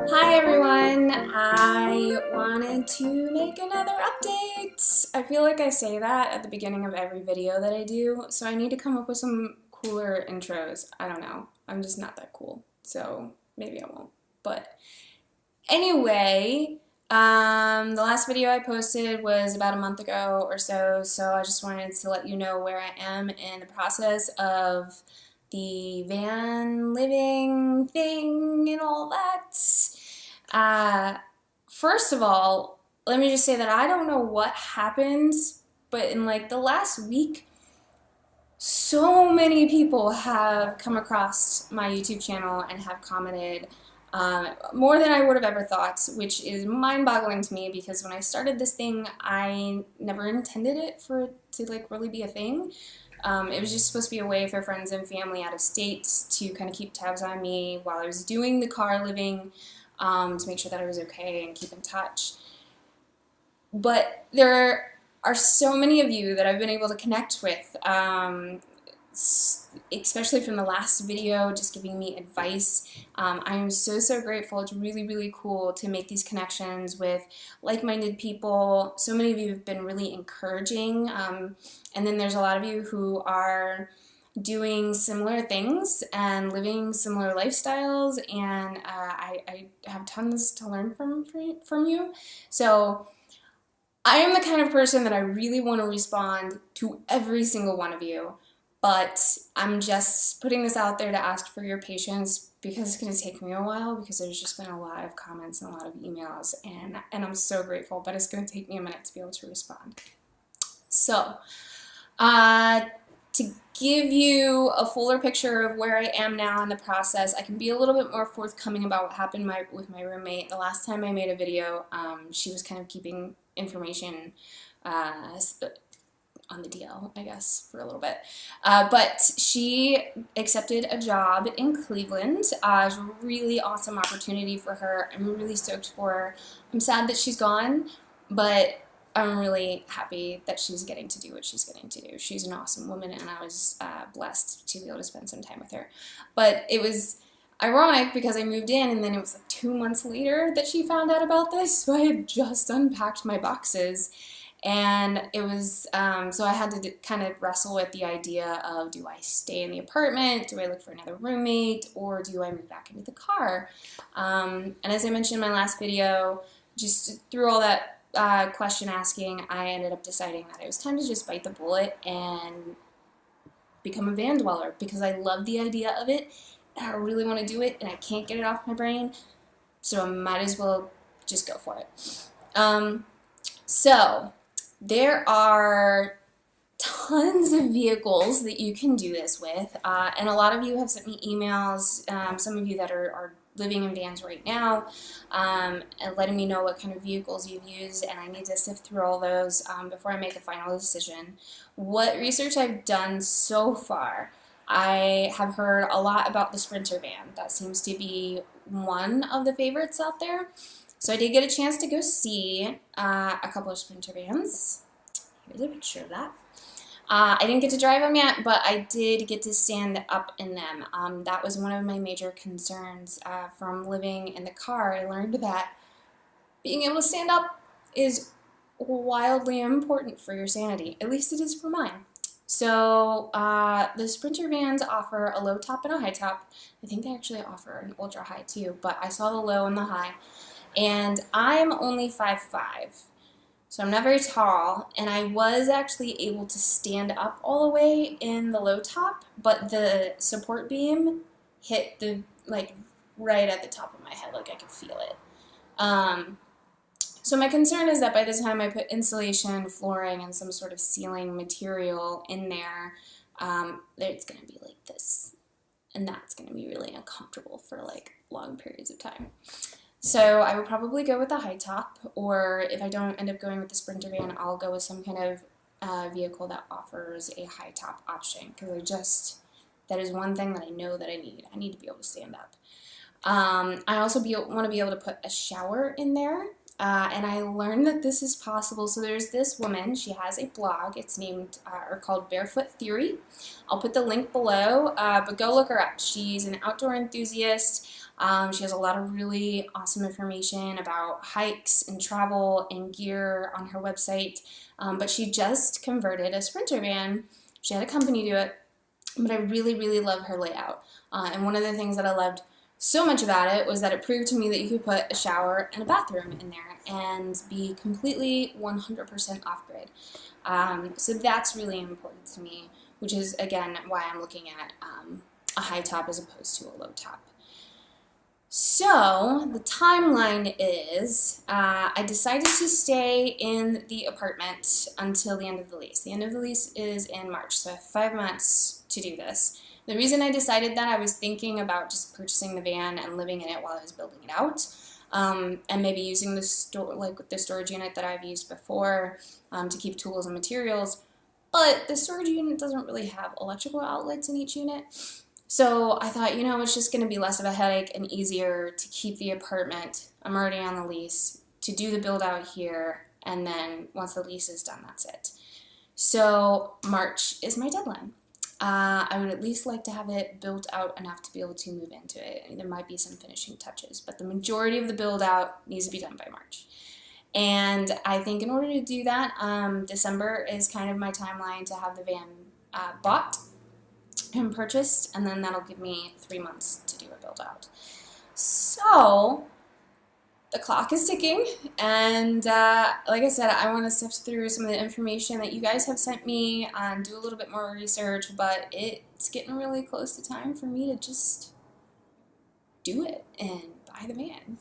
Hi everyone, I wanted to make another update. I feel like I say that at the beginning of every video that I do, so I need to come up with some cooler intros. I don't know, I'm just not that cool, so maybe I won't. But anyway, the last video I posted was about a month ago or so, so I just wanted to let you know where I am in the process of the van living thing and all that. Uh, First of all, let me just say that I don't know what happened, but in like the last week, so many people have come across my YouTube channel and have commented more than I would have ever thought, which is mind-boggling to me because when I started this thing, I never intended it for it to like really be a thing. It was just supposed to be a way for friends and family out of state to kind of keep tabs on me while I was doing the car living, to make sure that I was okay and keep in touch. But there are so many of you that I've been able to connect with, especially from the last video, just giving me advice. I am so grateful. It's really cool to make these connections with like-minded people. So many of you have been really encouraging, and then there's a lot of you who are doing similar things and living similar lifestyles, and I have tons to learn from you. So I am the kind of person that I really want to respond to every single one of you, but I'm just putting this out there to ask for your patience because it's going to take me a while because there's just been a lot of comments and a lot of emails, and I'm so grateful, but it's going to take me a minute to be able to respond. So, to give you a fuller picture of where I am now in the process, I can be a little bit more forthcoming about what happened with my roommate. The last time I made a video, she was kind of keeping information on the DL, I guess, for a little bit. But she accepted a job in Cleveland. It was a really awesome opportunity for her. I'm really stoked for her. I'm sad that she's gone, but I'm really happy that she's getting to do what she's getting to do. She's an awesome woman, and I was blessed to be able to spend some time with her. But it was ironic because I moved in, and then it was like 2 months later that she found out about this, so I had just unpacked my boxes. And it was, so I had to kind of wrestle with the idea of, do I stay in the apartment, do I look for another roommate, or do I move back into the car? And as I mentioned in my last video, just through all that question asking, I ended up deciding that it was time to just bite the bullet and become a van dweller because I love the idea of it and I really want to do it and I can't get it off my brain, so I might as well just go for it. So there are tons of vehicles that you can do this with, and a lot of you have sent me emails, some of you that are living in vans right now, and letting me know what kind of vehicles you've used, and I need to sift through all those before I make a final decision. What research I've done so far, I have heard a lot about the Sprinter van. That seems to be one of the favorites out there. So I did get a chance to go see a couple of Sprinter vans. Here's a picture of that. I didn't get to drive them yet, but I did get to stand up in them. That was one of my major concerns from living in the car. I learned that being able to stand up is wildly important for your sanity. At least it is for mine. So the Sprinter vans offer a low top and a high top. I think they actually offer an ultra high too, but I saw the low and the high. And I'm only 5'5". So I'm not very tall, and I was actually able to stand up all the way in the low top, but the support beam hit the, like, right at the top of my head, like I could feel it. So my concern is that by the time I put insulation, flooring, and some sort of ceiling material in there, it's going to be like this, and that's going to be really uncomfortable for, like, long periods of time. So I would probably go with a high top, or if I don't end up going with the Sprinter van, I'll go with some kind of vehicle that offers a high top option, because that is one thing that I know that I need. I need to be able to stand up. I also want to be able to put a shower in there. and I learned that this is possible. So there's this woman, she has a blog, it's named, or called Barefoot Theory. I'll put the link below, but go look her up. She's an outdoor enthusiast. She has a lot of really awesome information about hikes and travel and gear on her website, but she just converted a Sprinter van. She had a company do it, but I really, really love her layout. And one of the things that I loved so much about it was that it proved to me that you could put a shower and a bathroom in there and be completely 100% off-grid. So that's really important to me, which is, again, why I'm looking at a high top as opposed to a low top. So the timeline is I decided to stay in the apartment until the end of the lease. The end of the lease is in March, so I have 5 months to do this. The reason I decided that, I was thinking about just purchasing the van and living in it while I was building it out, and maybe using the storage unit that I've used before to keep tools and materials. But the storage unit doesn't really have electrical outlets in each unit. So I thought, it's just going to be less of a headache and easier to keep the apartment. I'm already on the lease, to do the build out here, and then once the lease is done, that's it. So March is my deadline. I would at least like to have it built out enough to be able to move into it. There might be some finishing touches, but the majority of the build out needs to be done by March. And I think in order to do that, December is kind of my timeline to have the van bought and purchased, and then that'll give me 3 months to do a build out. So the clock is ticking, and like I said, I want to sift through some of the information that you guys have sent me and do a little bit more research, but it's getting really close to time for me to just do it and buy the van.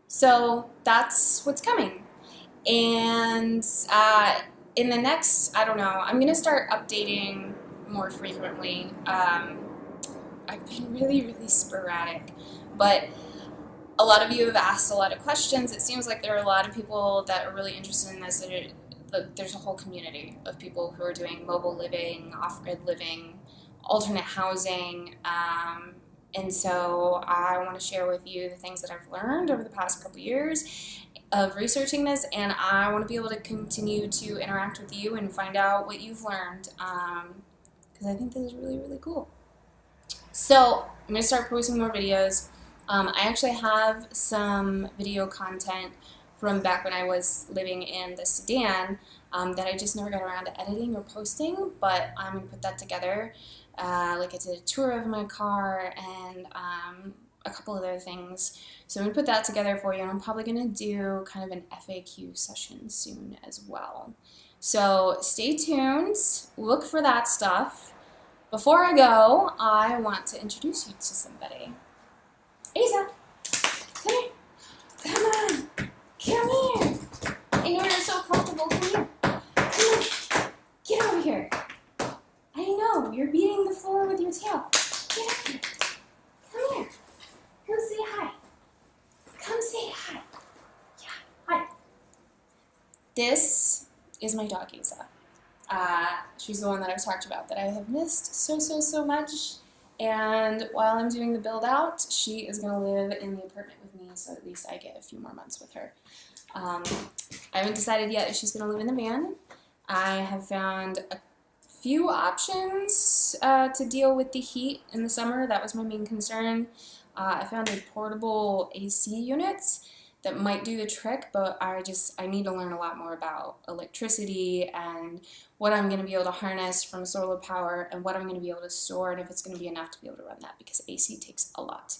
So that's what's coming. And in the next, I don't know, I'm going to start updating more frequently. I've been really, really sporadic, but a lot of you have asked a lot of questions. It seems like there are a lot of people that are really interested in this. There's a whole community of people who are doing mobile living, off-grid living, alternate housing, and so I want to share with you the things that I've learned over the past couple years of researching this, and I want to be able to continue to interact with you and find out what you've learned, because I think this is really, really cool. So I'm going to start posting more videos. I actually have some video content from back when I was living in the sedan that I just never got around to editing or posting, but I'm going to put that together. Like I did a tour of my car and a couple other things. So I'm going to put that together for you, and I'm probably going to do kind of an FAQ session soon as well. So stay tuned, look for that stuff. Before I go, I want to introduce you to somebody. Asa, come here. Come on. Come here. I know you're so comfortable. Come here. Come on. Get over here. I know, you're beating the floor with your tail. Get up here. Come here. Come say hi. Come say hi. Yeah, hi. This is my dog, Asa. She's the one that I've talked about that I have missed so much. And while I'm doing the build out, she is going to live in the apartment with me, so at least I get a few more months with her. I haven't decided yet if she's going to live in the van. I have found a few options to deal with the heat in the summer. That was my main concern. I found a portable AC unit that might do the trick, but I need to learn a lot more about electricity and what I'm going to be able to harness from solar power and what I'm going to be able to store, and if it's going to be enough to be able to run that, because AC takes a lot.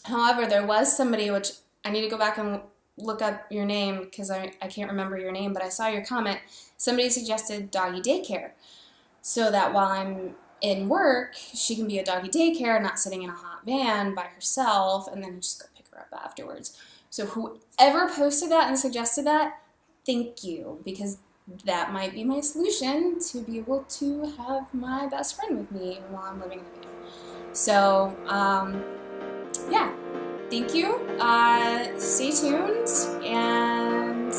However, there was somebody, which I need to go back and look up your name because I can't remember your name, but I saw your comment. Somebody suggested doggy daycare, so that while I'm in work, she can be a doggy daycare, not sitting in a hot van by herself, and then just go pick her up afterwards. So whoever posted that and suggested that, thank you, because that might be my solution to be able to have my best friend with me while I'm living in the van. So, yeah, thank you. Stay tuned, and